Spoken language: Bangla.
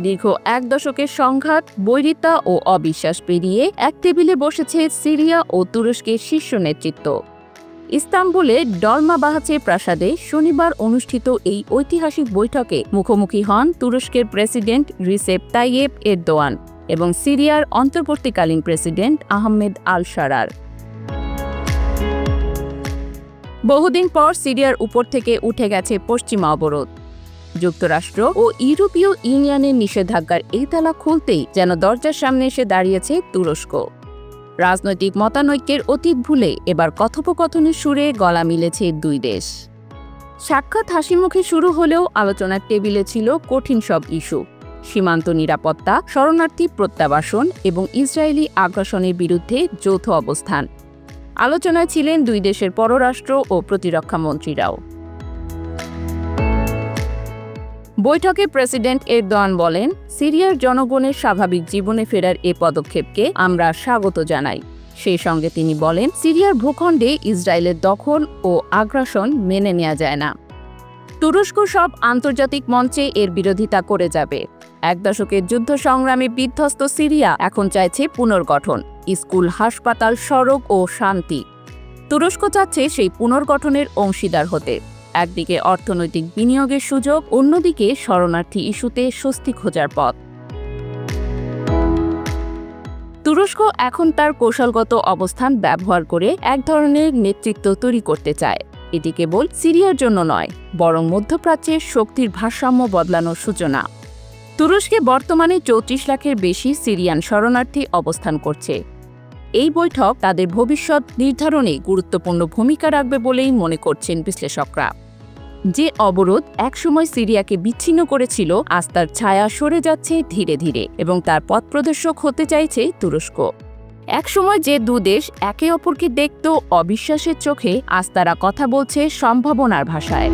দীর্ঘ ১ দশকের সংঘাত, বৈরিতা ও অবিশ্বাস পেরিয়ে এক টেবিলে বসেছে সিরিয়া ও তুরস্কের শীর্ষ নেতৃত্ব। ইস্তাম্বুলে ডলমাবাহচে প্রাসাদে শনিবার অনুষ্ঠিত এই ঐতিহাসিক বৈঠকে মুখোমুখি হন তুরস্কের প্রেসিডেন্ট রিসেপ তাইয়েপ এরদোয়ান এবং সিরিয়ার অন্তর্বর্তীকালীন প্রেসিডেন্ট আহমেদ আল-শারার। বহুদিন পর সিরিয়ার উপর থেকে উঠে গেছে পশ্চিমা অবরোধ। যুক্তরাষ্ট্র ও ইউরোপীয় ইউনিয়নের নিষেধাজ্ঞার এই তালা খুলতেই যেন দরজার সামনে এসে দাঁড়িয়েছে তুরস্ক। রাজনৈতিক মতানৈক্যের অতীত ভুলে এবার কথোপকথনের সুরে গলা মিলেছে দুই দেশ। সাক্ষাৎ হাসিমুখে শুরু হলেও আলোচনার টেবিলে ছিল কঠিন সব ইস্যু: সীমান্ত নিরাপত্তা, শরণার্থী প্রত্যাবাসন এবং ইসরায়েলি আগ্রাসনের বিরুদ্ধে যৌথ অবস্থান। আলোচনায় ছিলেন দুই দেশের পররাষ্ট্র ও প্রতিরক্ষা মন্ত্রীরাও। বৈঠকে প্রেসিডেন্ট এরদোয়ান বলেন, সিরিয়ার জনগণের স্বাভাবিক জীবনে ফেরার এ পদক্ষেপকে আমরা স্বাগত জানাই। সেই সঙ্গে তিনি বলেন, সিরিয়ার ভূখণ্ডে ইসরায়েলের দখল ও আগ্রাসন মেনে নেওয়া যায় না। তুরস্ক সব আন্তর্জাতিক মঞ্চে এর বিরোধিতা করে যাবে। ১ দশকের যুদ্ধ সংগ্রামে বিধ্বস্ত সিরিয়া এখন চাইছে পুনর্গঠন, স্কুল, হাসপাতাল, সড়ক ও শান্তি। তুরস্ক চাচ্ছে সেই পুনর্গঠনের অংশীদার হতে। একদিকে অর্থনৈতিক বিনিয়োগের সুযোগ, অন্যদিকে শরণার্থী ইস্যুতে স্বস্তি খোঁজার পথ। তুরস্ক এখন তার কৌশলগত অবস্থান ব্যবহার করে এক ধরনের নেতৃত্ব তৈরি করতে চায়। এটি কেবল সিরিয়ার জন্য নয়, বরং মধ্যপ্রাচ্যের শক্তির ভারসাম্য বদলানোর সূচনা। তুরস্কে বর্তমানে ৩৪ লাখের বেশি সিরিয়ান শরণার্থী অবস্থান করছে। এই বৈঠক তাদের ভবিষ্যৎ নির্ধারণে গুরুত্বপূর্ণ ভূমিকা রাখবে বলেই মনে করছেন বিশ্লেষকরা। যে অবরোধ একসময় সিরিয়াকে বিচ্ছিন্ন করেছিল, আজ তার ছায়া সরে যাচ্ছে ধীরে ধীরে এবং তার পথপ্রদর্শক হতে চাইছে তুরস্ক। একসময় যে দুদেশ একে অপরকে দেখত অবিশ্বাসের চোখে, আজ তারা কথা বলছে সম্ভাবনার ভাষায়।